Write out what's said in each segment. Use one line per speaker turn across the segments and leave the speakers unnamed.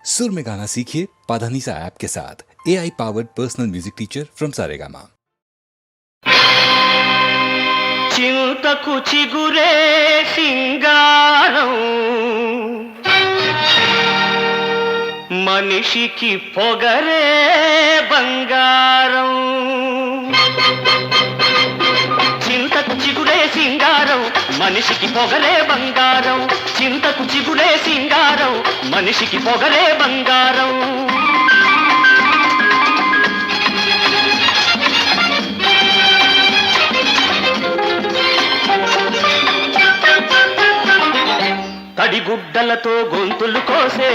सुर में गाना सीखिए पाधानीसा ऐप के साथ। AI powered personal music teacher from Saregama.
చింతకు చిగురే సింగారం మనిషికి పొగరే బంగారం. చింతకు చిగురే సింగారం మనిషికి పొగరే బంగారం. చింతకు చిగురే సింగారం మనిషికి పొగరే బంగారం. తడిగుడ్డలతో గొంతులు కోసే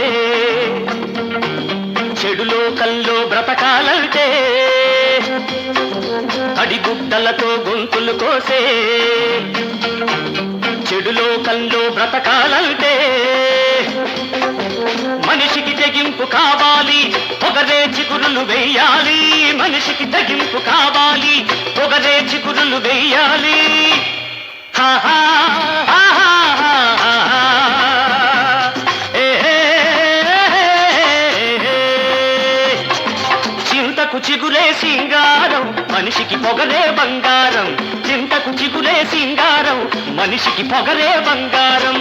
చెడులో కల్లో బ్రతకాలంటే, తడిగుడ్డలతో గొంతులు కోసే చెడులో కల్లో బ్రతకాలంటే, మనిషికి తెగింపు కావాలి పొగరే చిగురులు వెయ్యాలి. మనిషికి తెగింపు కావాలి పొగరే చిగురులు వెయ్యాలి. చింతకు చిగురే సింగారం మనిషికి పొగరే బంగారం. చింతకు చిగురే సింగారం మనిషికి పొగరే బంగారం.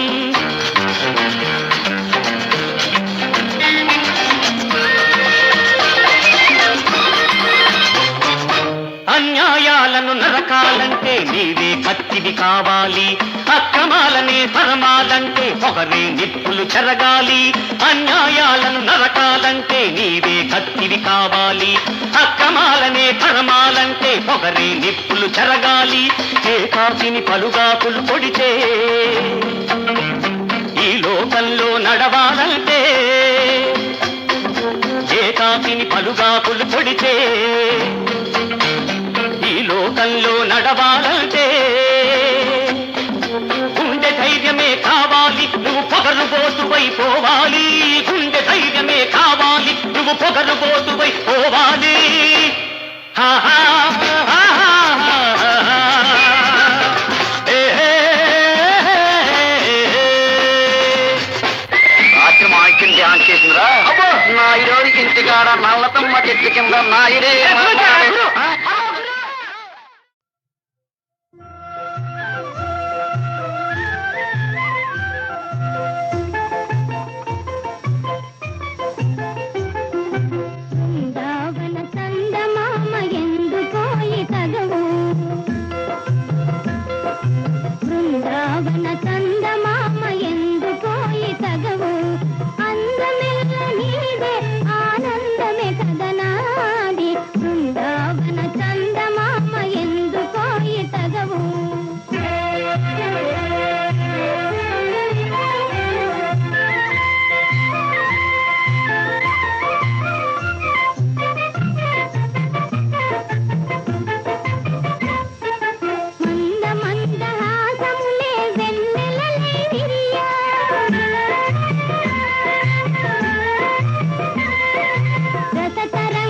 అన్యాయాలను నరకాలంటే నీవే కత్తివి కావాలి. అక్రమాలనే తరమాలంటే పొగరే నిప్పులు చెరగాలి. అన్యాయాలను నరకాలంటే నీవే కత్తివి కావాలి. అక్రమాలనే తరమాలంటే పొగరే నిప్పులు చెరగాలి. ఏకాకిని పలుగాకులు పొడితే ఈ లోకంలో నడవాలంటే, ఏకాకిని పలుగాకులు పొడితే ఈ లోకంలో నడవాలంటే, గుండె ధైర్యమే కావాలి నువ్వు పొగరుబోతువై పోవాలి. గుండె ధైర్యమే కావాలి నువ్వు పొగరుబోతువై పోవాలి.
రాత్రి మా ఇంటిని ధ్యానం చేసిందిరా. నా ఈరోజు ఇంటికాడ నల్లతమ్మ చెట్టు కింద నాయుడే
రసతరం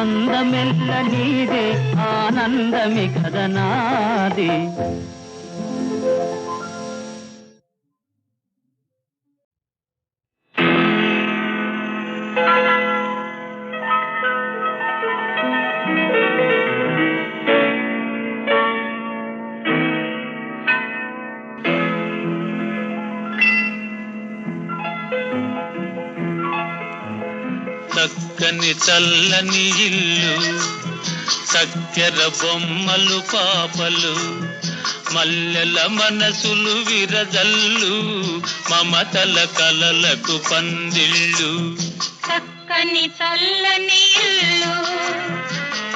అందమెల్ల నీదే ఆనందమి కదనాది.
చక్కని చల్లని ఇల్లు, చక్కెర బొమ్మలు పాపలు, మల్లెల మనసులు విరజల్లు, మమతల కలలకు పందిళ్ళు.
చక్కని చల్లని ఇల్లు,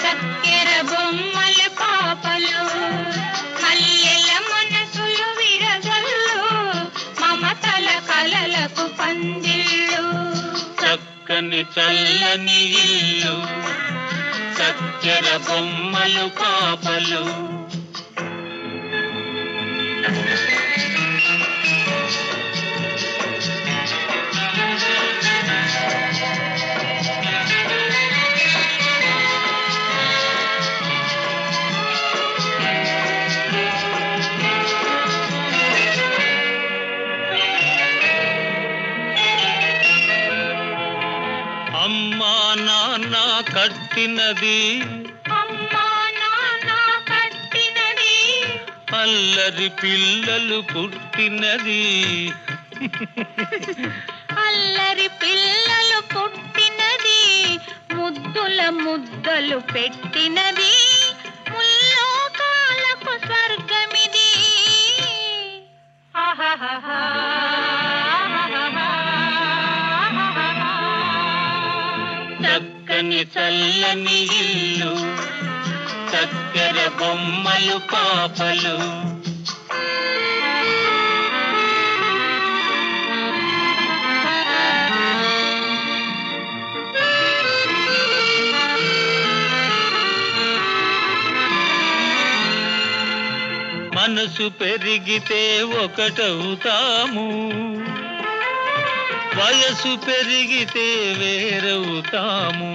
చక్కెర బొమ్మలు పాపలు, మల్లెల మనసులు విరజల్లు, మమతల కలలకు పందిళ్ళు.
చక్కని చల్లని ఇల్లు, చక్కెర బొమ్మలు పాపలు. అమ్మా నాన్న కట్టినది,
అమ్మా నాన్న కట్టినది,
అల్లరి పిల్లలు పుట్టినది.
అల్లరి పిల్లలు పుట్టినది, ముద్దుల ముద్దలు పెట్టినది, ముల్లోకాలకు స్వర్గమిది. ఆహాహాహా.
చక్కని చల్లని ఇల్లు, చక్కెర బొమ్మలు పాపలు. మనసు పెరిగితే ఒకటవుతాము, వయసు పెరిగితే వేరవుతాము.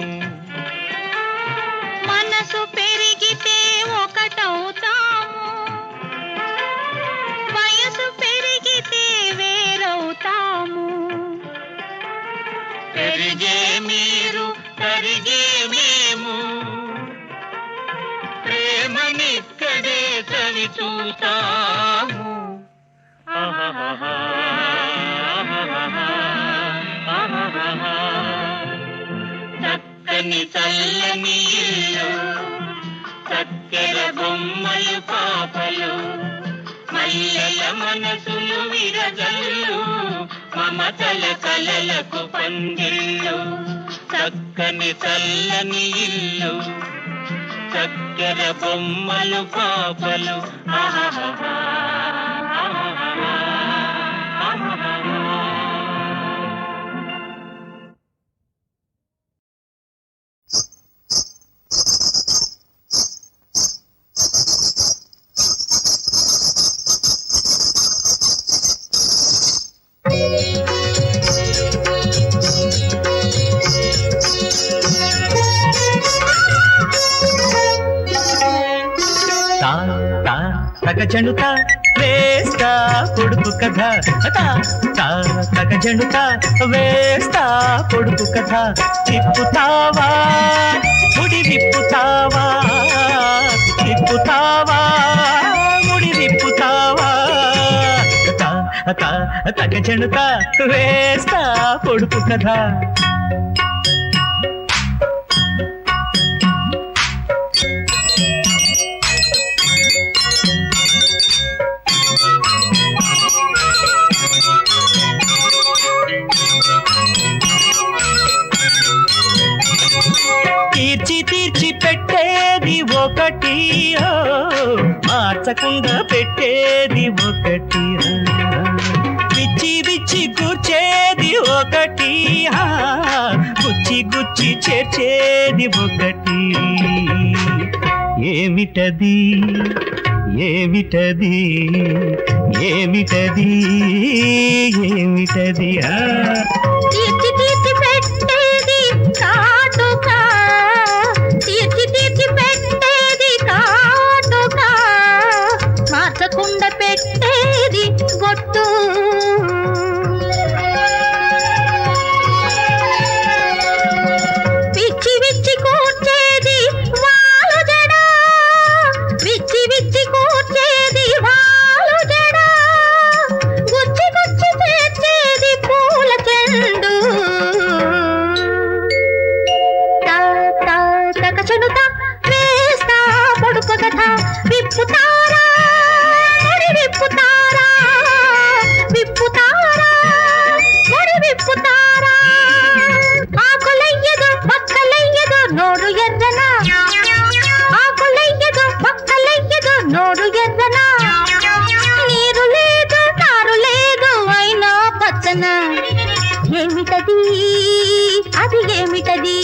మనసు పెరిగితే ఒకటవుతాము, వయసు పెరిగితే వేరవుతాము.
పెరిగే మీరు కరిగే మేము, ప్రేమనిక్కడే చవి చూస్తాము. ఆహాహాహా. చక్కని చల్లని ఇల్లు, చక్కెర బొమ్మలు పాపలు, మల్లెల మనసులు విరజల్లు, మమతల కలలకు పందిళ్ళు. చక్కని చల్లని ఇల్లు, చక్కెర బొమ్మలు పాపలు. ఆహాహాహా. ఆహాహాహా. ఆహాహాహా.
తగజనుత వేస్తా పొడుపు కథ, తగజనుత వేస్తా పొడుపు కథ. తిప్పుతావా ముడి విప్పుతావా, తిప్పుతావా ముడి విప్పుతావా. తగజనుత వేస్తా పొడుపు కథ. తీర్చి తీర్చి పెట్టేది ఒకటి, మార్చకుండా పెట్టేది ఒకటి, విచ్చి విచ్చి కూర్చేది ఒకటి, గుచ్చి గుచ్చి చేర్చేది ఒకటి. ఏమిటది ఏమిటది ఏమిటది ఏమిటది?
తీర్చి తీర్చి పెట్టేది కాటుక, చెనుత వేస్తా పొడుపు కథ విప్పుతారా ముడి విప్పుతారా విప్పుతారా ముడి విప్పుతారా ఆకులయ్యదు బక్కలయ్యదు నోరు ఎర్రన ఆకులయ్యదు బక్కలయ్యదు నోరు ఎర్రన నీరు లేదు నారు లేదు అయినా పచ్చన ఏమిటది అది ఏమిటది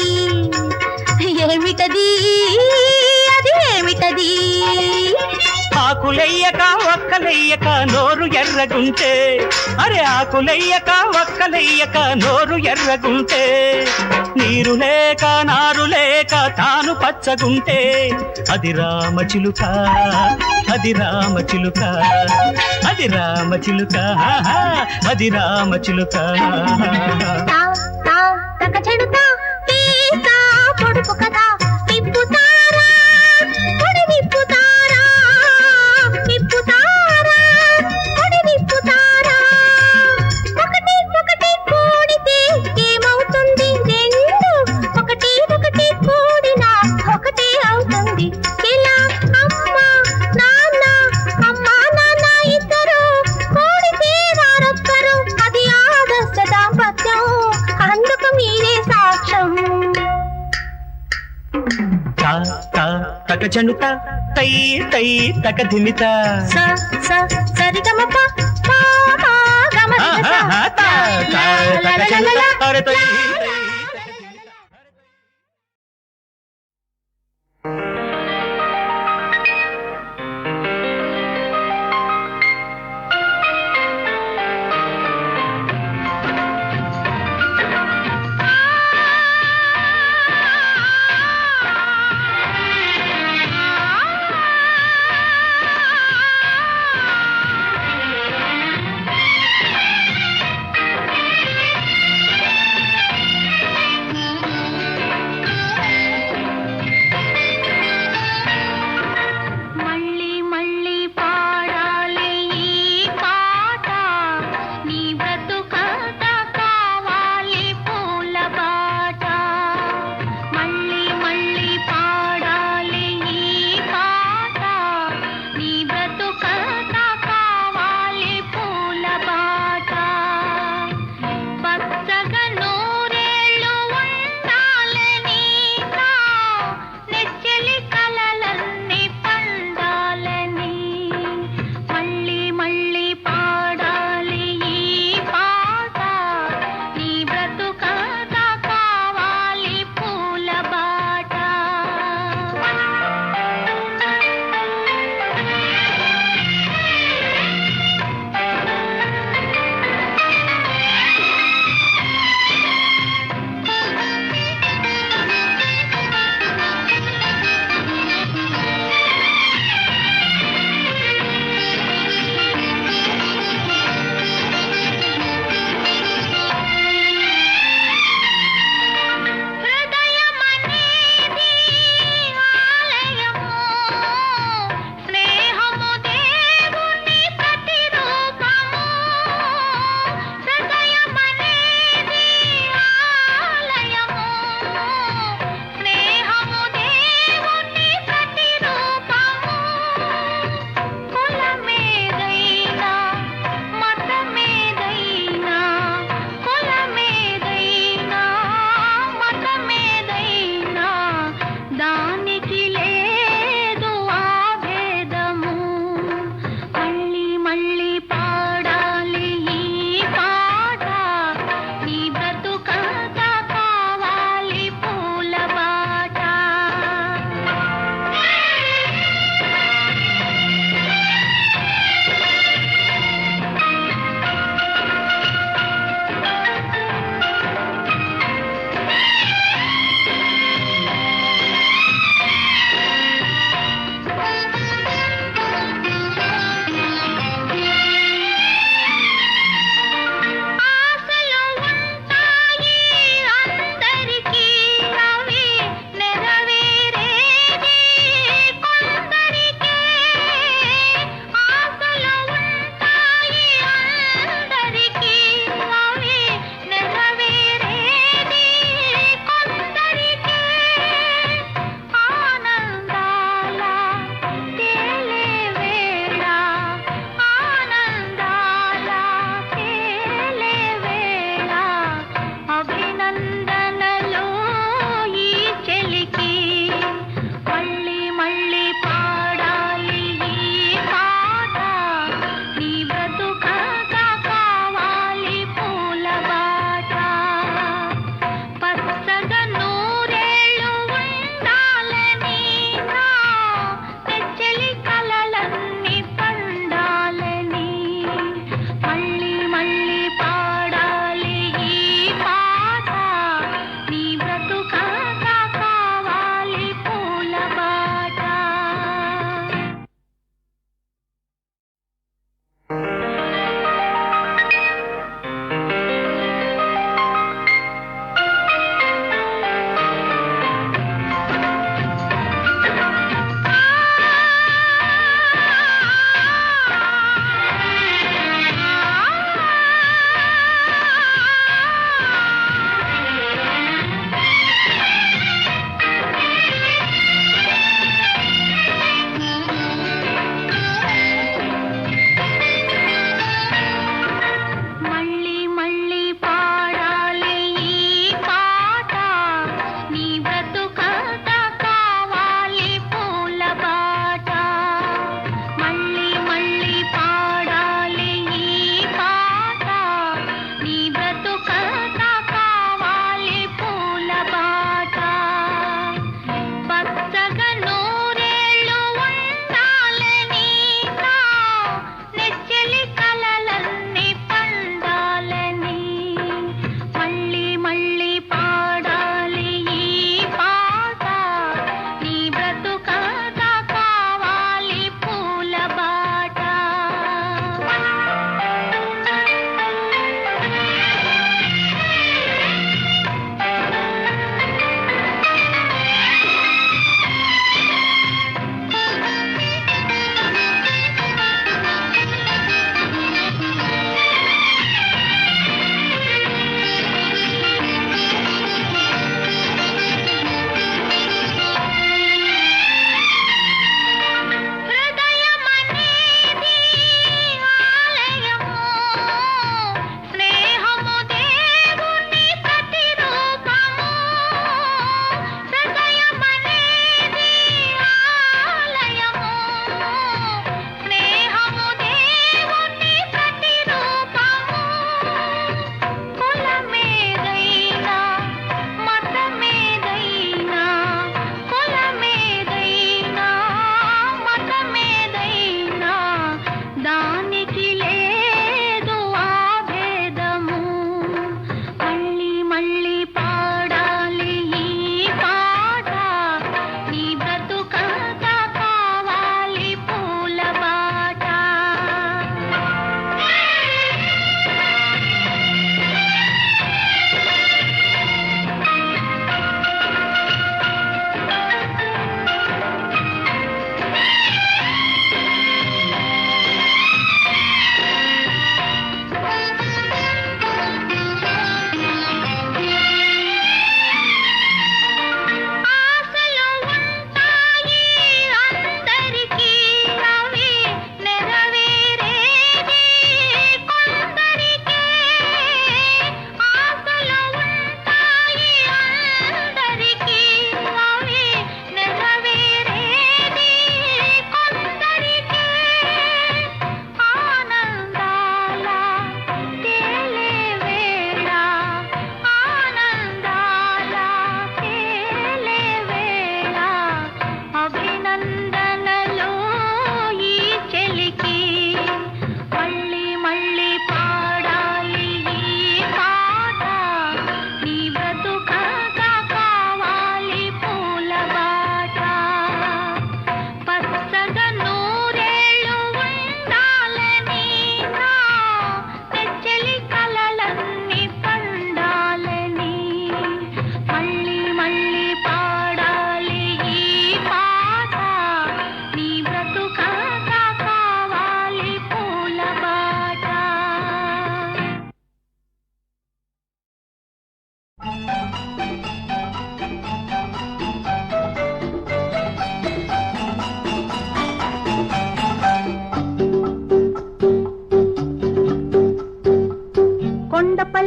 ఏమిటది అది ఏమిటది
ఆకులెయ్యక ఒక్కలెయ్యక నోరు ఎర్రగుంటే అరే ఆకులెయ్యక ఒక్కలెయ్యక నోరు ఎర్రగుంటే నీరు లేక నారు లేక తాను పచ్చగుంటే అది రామచిలుక అది రామచిలుక అది రామచిలుక అది రామచిలుక
తా తా తక చెడుతా తీస్తా పొడుపు కదా విప్పుతారా పొడి విప్పుతారా విప్పుతారా పొడి విప్పుతారా ఒకటి ఒకటి కూడితే ఏమవుతుంది రెండు ఒకటి ఒకటి కూడినా ఒకటి అవుతుంది ఇలా అమ్మ నాన్న అమ్మ నాన్న ఇద్దరు కూడితే వారొక్కరు అది ఆదర్శ దాంపత్యం అందుకు మీరే సాక్ష్యం
తా తా తక చెనుత తై తై తక ధిమిత
స స సరిగమప పా పా గమ
తా తా తక చెనుత అరే తై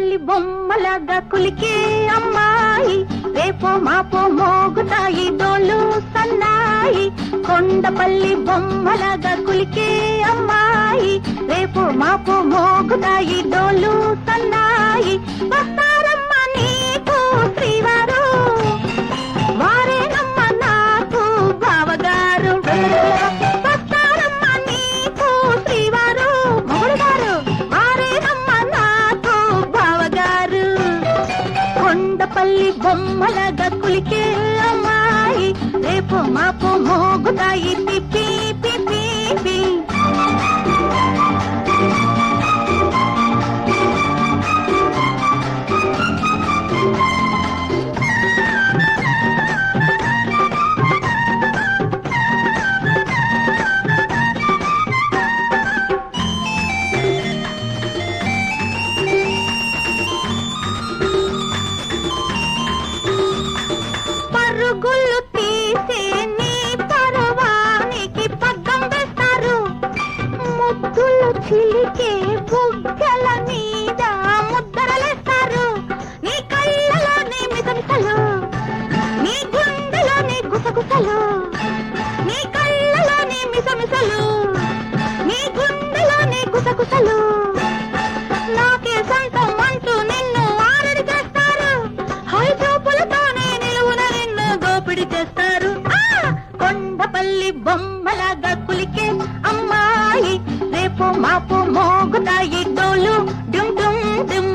కొండపల్లి బొమ్మలాగా కులికే అమ్మాయి, రేపో మాపో మోగుతాయి డోలు సన్నాయి. కొండపల్లి బొమ్మలాగా కులికే అమ్మాయి, రేపో మాపో మోగుతాయి డోలు సన్నాయి. వస్తారమ్మ నీకు శ్రీవారు, వారేనమ్మ నాకు బావగారు. వస్తారమ్మ నీకు శ్రీవారు, మొగుడు గారు, వారేనమ్మ నాకు బావగారు. కొండపల్లి బొమ్మలాగా కులికే అమ్మాయి, రేపు మాపు మోగుతాయి పిపి పిపి పి. పరుగులు తీసే నీ పరవానికి పగ్గం వేస్తారు, ముద్దులు చిలికే బుగ్గల మీద ముద్దరలేస్తారు. నీ కళ్ళలోని మిసమిసలు, నీ గుండెలోని గుసగుసలు, నీ కళ్ళలోని మిసమిసలు, నీ గుండెలోని గుసగుసలు. నాకే సొంతం అంటూ నిన్ను ఆరడి చేస్తారు, హై చూపులతోనే నిలువున నిన్ను దోపిడి చేస్తారు. కొండపల్లి బొమ్మలాగా కులికే అమ్మాయి, రేపు మాపు మోగుతాయి డోలు డుమ్ డుమ్ డుమ్.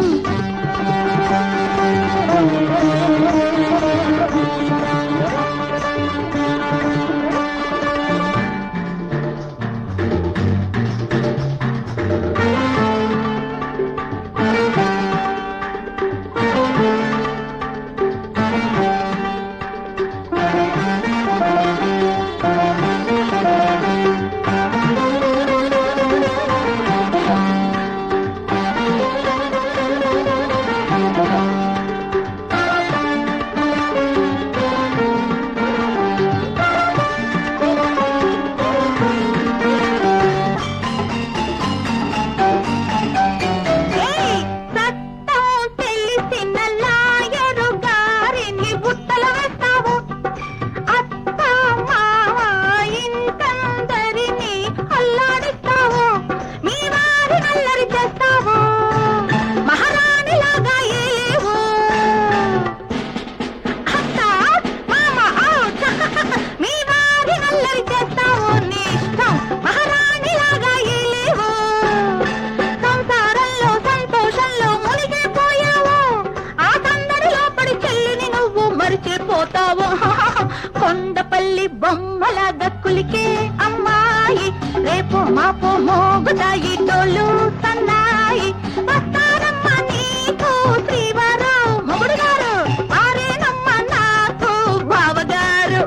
కొండపల్లి బొమ్మలాగా కులికే అమ్మాయి, రేపు మాపు మోగుతాయి డోలు సన్నాయి. వస్తారమ్మ నీకు శ్రీవారు, మొగుడు గారు, వారేనమ్మ నాకు బావగారు.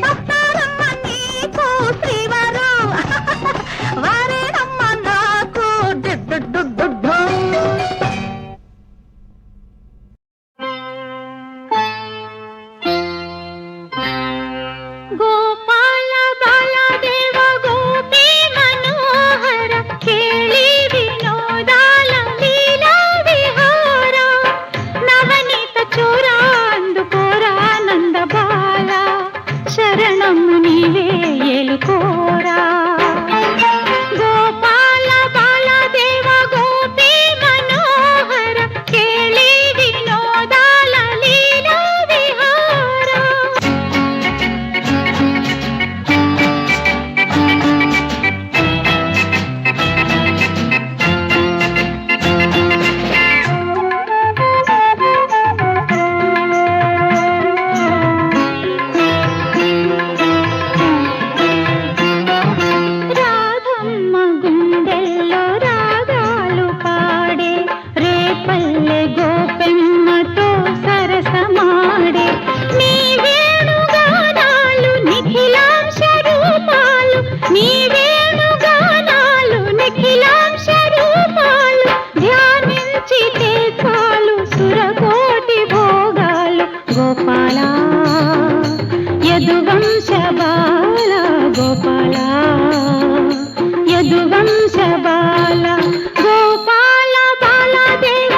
వస్తారమ్మ నీకు శ్రీవారు, వారేనమ్మ నాకు డుడ్డు. గోపాల బాలదేవ గోపీ మనోహర, కేళి వినోదాల లీలా విహార. నవనీత చోరా అందుకోరా నంద బాల, శరణము నీవే ఏలుకోరా. గోపాల బాలదేవ గోపీ మనోహర, కేళి వినోదాల లీలా విహార. రాధమ్మ గుండెల్లో రాగాలు పాడే, రేపల్లె గోపెమ్మతో సరసమాడే. నీ వేణుగానాలు నిఖిలాంశ రూపాలు, నీ వేణుగానాలు నిఖిలాంశ రూపాలు. ధ్యానించితే చాలు సురకోటి భోగాలు. గోపాల యదువంశ బాల, గోపాల యదువంశ బాల. గోపాల బాలదేవ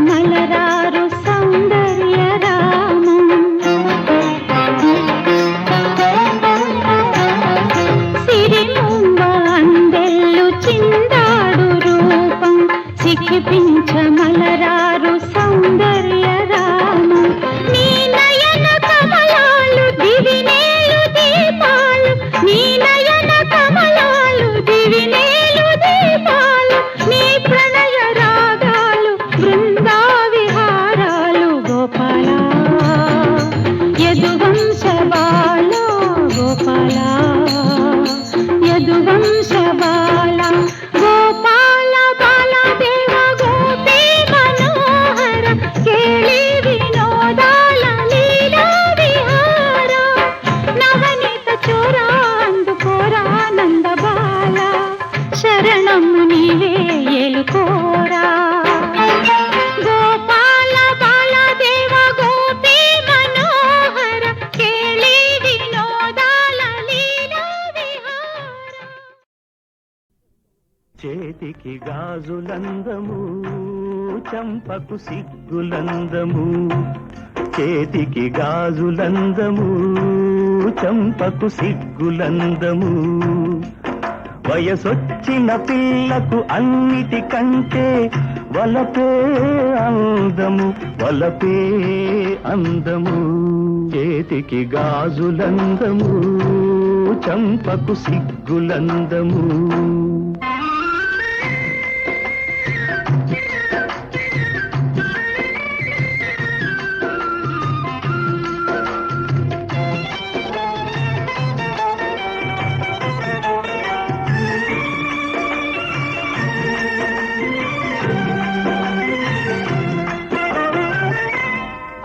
మలరారు సౌందర్య రామం సిరిముంబ అందెల్లు చిందాడు రూపం సిక్కిపించ మలరారు సౌందర్య రామం నీ నయన కమలాలు దివినేలు దీపాలు నీ నయన కమలాలు దివినేలు దీపాలు నీ ప్రణయ రాగాలు బృందా విహారాలు గోపాల యదువంశ బాల గోపాల యదువంశ బాల గోపాల బాల దేవ గోపీ మనోహర కేళి వినోదాల లీలా విహార నవనీత చోరా అందుకోరా నంద బాల శరణం నీవే ఏలుకోరా గోపాల బాల దేవ గోపీ మనోహర కేళి వినోదాల లీలా విహార
చేతికి గాజులందము చంపకు సిగ్గులందము చేతికి గాజులందము చంపకు సిగ్గులందము వయసొచ్చిన పిల్లకు అన్నిటికంటే వలపే అందము వలపే అందము చేతికి గాజులందము చంపకు సిగ్గులందము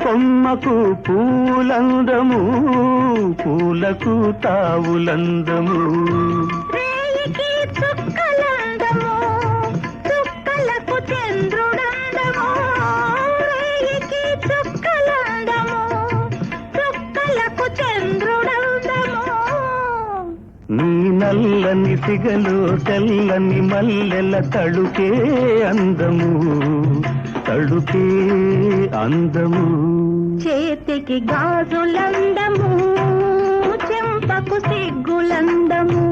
కొమ్మకు పూలందము పూలకు తావులందము
రేయికి చుక్కలందము చుక్కలకు చంద్రుడందము రేయికి చుక్కలందము చుక్కలకు చంద్రుడందము
నీ నల్లని సిగలు తెల్లని మల్లెల తడుకే అందము తడుకే అందము
చేతికి గాజులందము చెంపకు సిగ్గులందము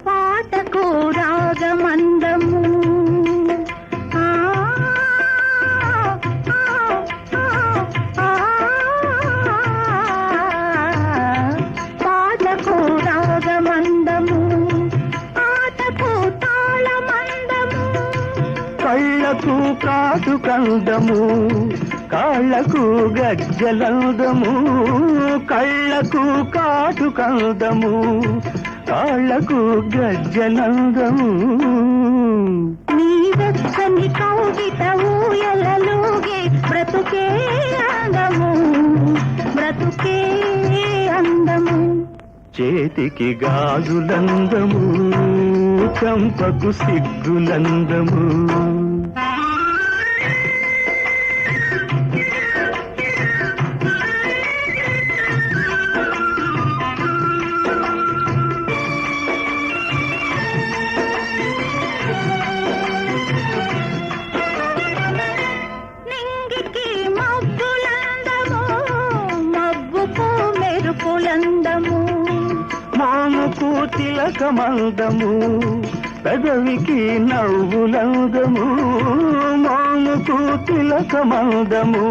పాటకు రాగమందము పాటకు రాగమందము ఆటకు తాళమందము
కళ్ళకు కాటు కందము కాళ్ళకు గజ్జలందము కళ్ళకు కాటు కందము కాళ్ళకు గజ్జలందము
నీ వెచ్చని కౌగిట ఊయలలుగే బ్రతుకే అందము బ్రతుకే అందము
చేతికి గాజులందము చంపకు సిగ్గులందము
నింగికి మబ్బులందము మబ్బుకు మెరుపులందము
మాముకు తిలకమందము పెదవికి నవ్వులందము మాముకు తిలకమందము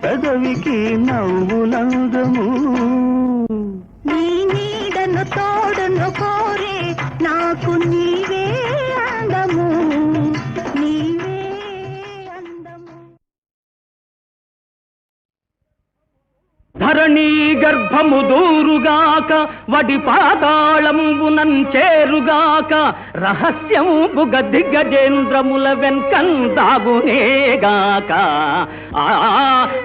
పెదవికి నవ్వులందము
నీ నీడను తోడును కోరే నాకు నీవే అందము నీవే అందము
ధరణీ గర్భము దూరుగాక వడి పాతాళంబునం చేరుగాక రహస్యంబుగ దిగ్గజేంద్రముల వెంకందాగునేగాక ఆ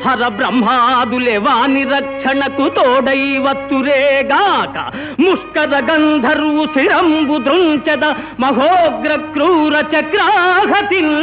హర బ్రహ్మాదులే వాని రక్షణకు తోడై వత్తురేగాక ముష్కర గంధర్వు శిరంబు దృంచద మహోగ్ర క్రూర చక్రాహతిన్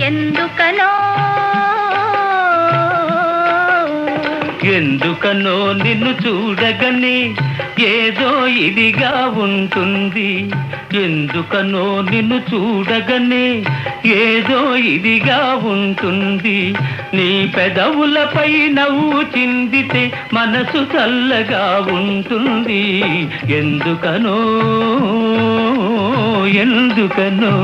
ఎందుకనో
ఎందుకనో నిన్ను చూడగానే ఏదో ఇదిగా ఉంటుంది. ఎందుకనో నిన్ను చూడగానే ఏదో ఇదిగా ఉంటుంది. నీ పెదవులపై నవ్వు చిందితే మనసు చల్లగా ఉంటుంది. ఎందుకనో ఎందుకనో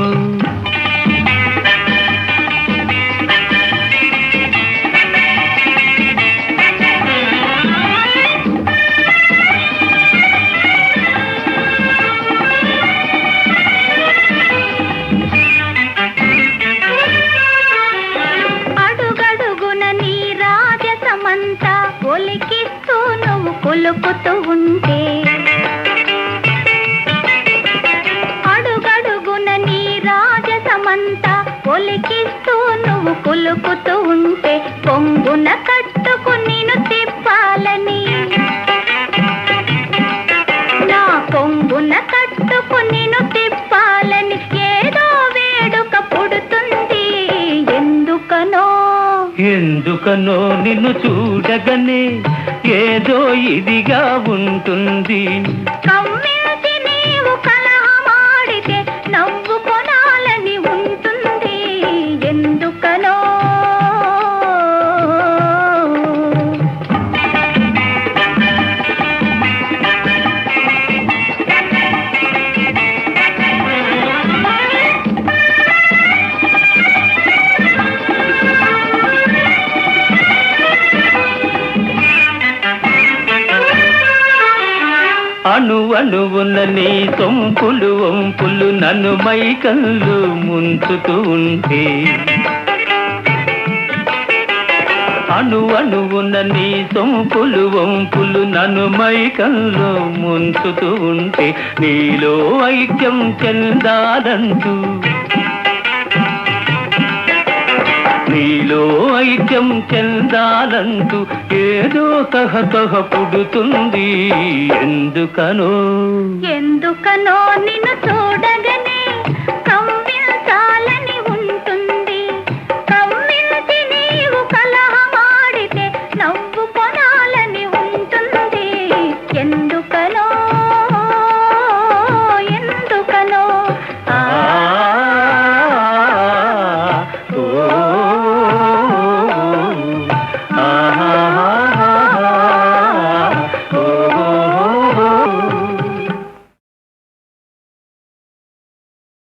ఒలికిస్తూ నువ్వు కొలుపుతూ ఉంటే అడుగడుగున నీ రాజసమంతా ఒలికిస్తూ నువ్వు కొలుపుతూ ఉంటే పొంగున కట్టుకు నిన్ను తిప్పాలని నా పొంగున కట్టుకు నిన్ను తిప్పాలని ఏదో వేడుక పుడుతుంది. ఎందుకనో
ఎందుకనో నిన్ను చూడగానే ఏదో ఇదిగా ఉంటుంది.
కమ్మించి నీవు కలహమాడితే నవ్వు కొనాలని ఉంటుంది. ఎందుకనో
అణువణువున నీ సొంపులు వంపులు నన్ను మైకల్లు ముంచుతూ ఉంటే అణువణువున నీ సొంపులు వంపులు నన్ను మైకల్లు ముంచుతూ ఉంటే నీలో ఐక్యం చెందాలంటూ నీలో ఐక్యం చెందాలంటూ ఏదో తహతహ పుడుతుంది. ఎందుకనో
ఎందుకనో నిన్ను చూడగానే